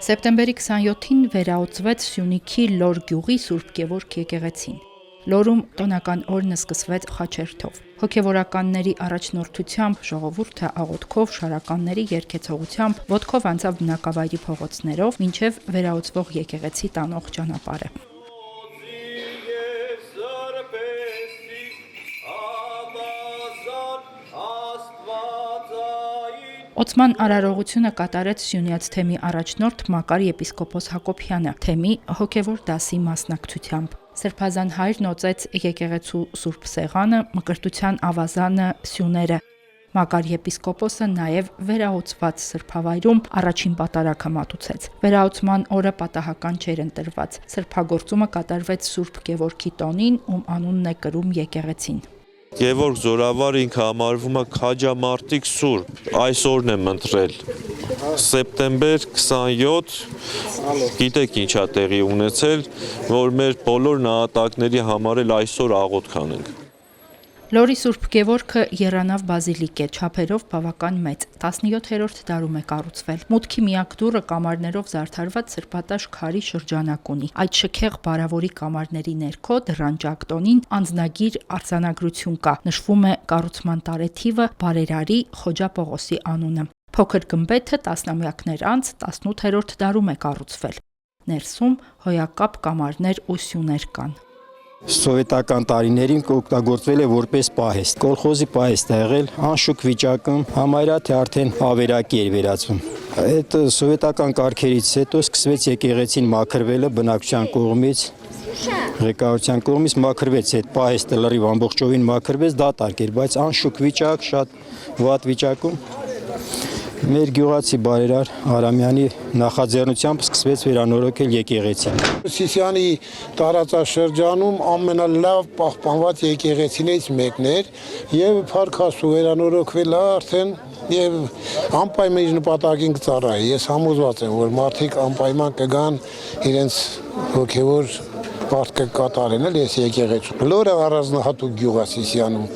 Սեպտեմբերի 27-ին վերաուծվեց Սյունիքի Լոր գյուղի Սուրբ Գևորգ եկեղեցին։ Լորում տոնական օրն սկսվեց խաչերթով։ Հոգևորականների առաջնորդությամբ ժողովուրդը աղոթքով, շարականների երգեցողությամբ ոտքով անցավ բնակավայրի փողոցներով մինչև վերաուծվող եկեղեցի տանող ճանապարհը։ Օծման արարողությունը կատարեց Սյունյաց թեմի առաջնորդ Մակար եպիսկոպոս Հակոբյանը, թեմի հոգևոր դասի մասնակցությամբ։ Սրբազան հայրն օծեց եկեղեցու Սուրբ Սեղանը, Մկրտության ավազանը, սյուները։ Մակար եպիսկոպոսը նաև վերաուծված սրբավայրում առաջին պատարագը մատուցեց։ Վերաուծման օրը պատահական չէր ընտրված։ Սրբագործումը կատարվեց Սուրբ Գևորգի տոնին, ում անունն է կրում եկեղեցին։ Գևորգ Զորավարը ինքը համարվում է քաջամարտիկ սուրբ, այսօրն եմ ընտրել, սեպտեմբեր 27, գիտեք ինչա տեղի ունեցել, որ մեր բոլոր նահատակների համար էլ այսօր աղոթք անենք։ Լորի Սուրբ Գևորգը եռանավ բազիլիկ է, չափերով բավական մեծ, 17-րդ դարում է կառուցվել։ Մուտքի միակ դուռը կամարներով զարդարված սրբատաշ քարի շրջանակ ունի։ Այդ շքեղ բարավորի կամարների ներքո դռան ճակտոնին անձնագիր արձանագրություն կա, նշվում է կառուցման տարեթիվը, բարերարի Խոջա Պողոսի անունը։ Փոքր գմբեթը տասնամյակներ անց 18-րդ դարում է կառուցվել։ Ներսում հոյակապ կամարներ ու սյուներ կան։ Սովետական տարիներին օգտագործվել է որպես պահեստ։ Կոլխոզի պահեստ է եղել, անշուք վիճակում, համարյա թե արդեն ավերակի էր վերածվում։ Այդ սովետական կարգերից հետո սկսվեց եկեղեցին մաքրվելը բնակչության կողմից, ղեկավարության կողմից մաքրվեց այդ պահեստը լրիվ ամբողջովին մաքրվեց, դատարկ էր, բայց անշուք վիճակ, շատ վատ վիճակում մեր գյուղացի բարերար Արամյանի նախաձեռնությամբ սկսվեց վերանորոգել եկեղեցին։ Սիսյանի տարածաշրջանում ամենալավ պահպանված եկեղեցիներից մեկն էր եւ փառքաստու վերանորոգվել է արդեն եւ անպայման իր նպատակին կծառայի։ Ես համոզված եմ, որ մարդիկ անպայման կգան իրենց հոգեվոր պարտքը կատարեն էլ ես եկեղեցու։ Լորը առանձնահատուկ գյուղ է Սիսյանում,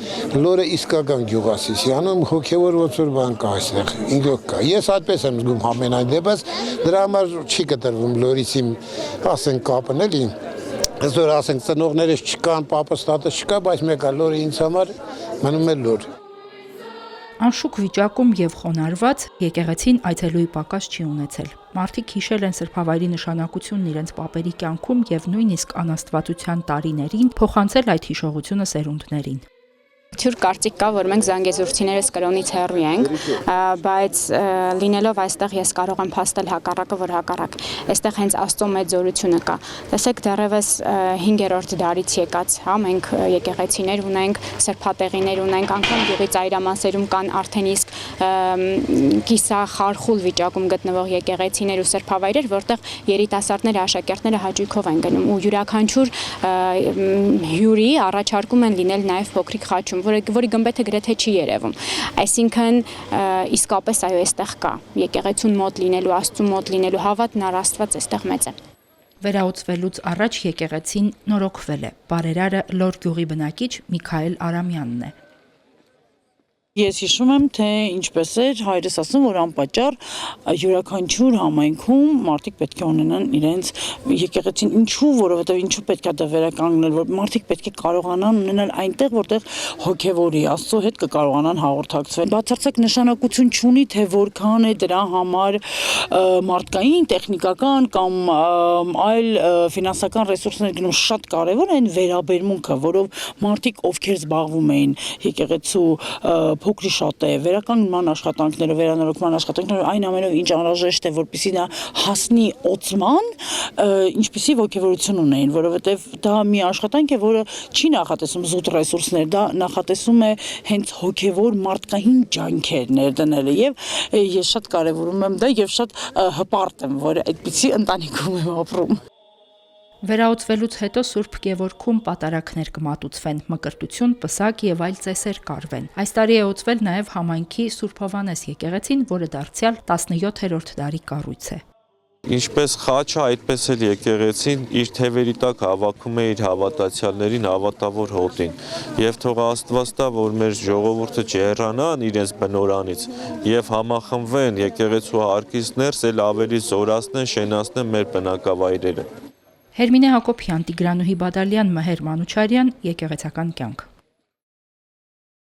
Լորը իսկական գյուղ է Սիսյանում, հոգևոր ոնց բան կա այստեղ, ինքնոք կա։ Ես այդպես եմ զգում ամենայն դեպս, դրա համար չի կտրվում Լորից իմ, ասենք, կապն էլի։ Այսօր ասենք ծնողներս չկան, պապստատը չկա, բայց մեկ է Լորը ինձ համար մնում է Լոր։ Անշուք վիճակում եւ խոնարհված եկեղեցին այցելուի պակաս չի ունեցել։ Մարդիկ հիշել են սրբավայրի նշանակությունն իրենց պապերի կյանքում եւ նույնիսկ անաստվածության տարիներին փոխանցել այդ հիշողությունը սերունդներին։ Թյուր կարծիք կա, որ մենք զանգեզուրցիներս կրոնից հեռու ենք, բայց լինելով այստեղ ես կարող եմ փաստել հակառակը, որ հակառակ։ Այստեղ հենց Աստծո մեծ զորությունը կա։ Տեսեք, դեռևս 5-րդ դարից եկած, հա, մենք եկեղեցիներ ունենք, սրբատեղիներ ունենք, անգամ գյուղի ծայրամասերում կան արդեն իսկ կիսախարխուլ վիճակում գտնվող եկեղեցիներ ու սրբավայրեր, որտեղ երիտասարդները, աշակերտները հաճույքով են գնում ու յուրաքանչյուր հյուրի առաջարկում են լինել նաև փոքրիկ խաչում, որի գմբեթը գրեթե չի երևում։ Այսինքն իսկապես այո, այստեղ կա եկեղեցուն մոտ լինելու, Աստծու մոտ լինելու հավատն առ Աստված այստեղ մեծ է։ Վերաուծվելուց առաջ եկեղեցին նորոգվել է։ Բարերարը Լոր գյուղի բնակիչ Միքայել Արամյանն է։ Ես հիշում եմ, թե ինչպես էր հայրս ասում, որ անպատճառ յուրաքանչյուր համայնքում մարդիկ պետք է ունենան իրենց եկեղեցին, ինչու, որովհետև ինչու պետք է դա վերականգնել, որ մարդիկ պետք է կարողանան ունենալ այնտեղ, որտեղ հոգևորի Աստծո հետ կկարողանան հաղորդակցվել։ Բացարձակ նշանակություն չունի, թե որքան է դրա համար մարդկային, տեխնիկական կամ այլ ֆինանսական ռեսուրսներ գնում, շատ կարևոր է այն վերաբերմունքը, որով մարդիկ ովքեր զբաղվում էին եկեղեցու փոքրի շատ է վերականգնման աշխատանքները, վերանորոգման աշխատանքները, այն ամենով ինչ անհրաժեշտ է, որպեսզի նա հասնի օծման, ինչպիսի ոգևորություն ունեին, որովհետև դա մի աշխատանք է, որը չի նախատեսում զուտ ռեսուրսներ, դա նախատեսում է հենց հոգևոր մարդկային ջանքեր ներդնելը եւ ես շատ կարեւորում եմ դա եւ շատ հպարտ եմ, որ այդպիսի ընտանիքում եմ ապրում։ Վերաուծվելուց հետո Սուրբ Գևորգում պատարագներ կմատուցվեն, մկրտություն, պսակ եւ այլ ծեսեր կարվեն։ Այս տարի է ուծվել նաեւ համայնքի Սուրբ Հովհաննես եկեղեցին, որը դարձյալ 17-րդ դարի կառույց է։ Ինչպես խաչը, այդպես էլ եկեղեցին իր թևերի տակ հավաքում է իր հավատացյալներին հավատավոր հոտին։ Եվ թող Աստված տա, որ մեր ժողովուրդը չհեռանան իրենց բնորանից եւ համախմբվեն եկեղեցու հարկից ներս էլ ավելի զորացնեն, շենացնեն մեր բնակավայրերը։ Հերմինե Հակոբյան, Տիգրանուհի Բադալյան, Մհեր Մանուչարյան, եկեղեցական կյանք։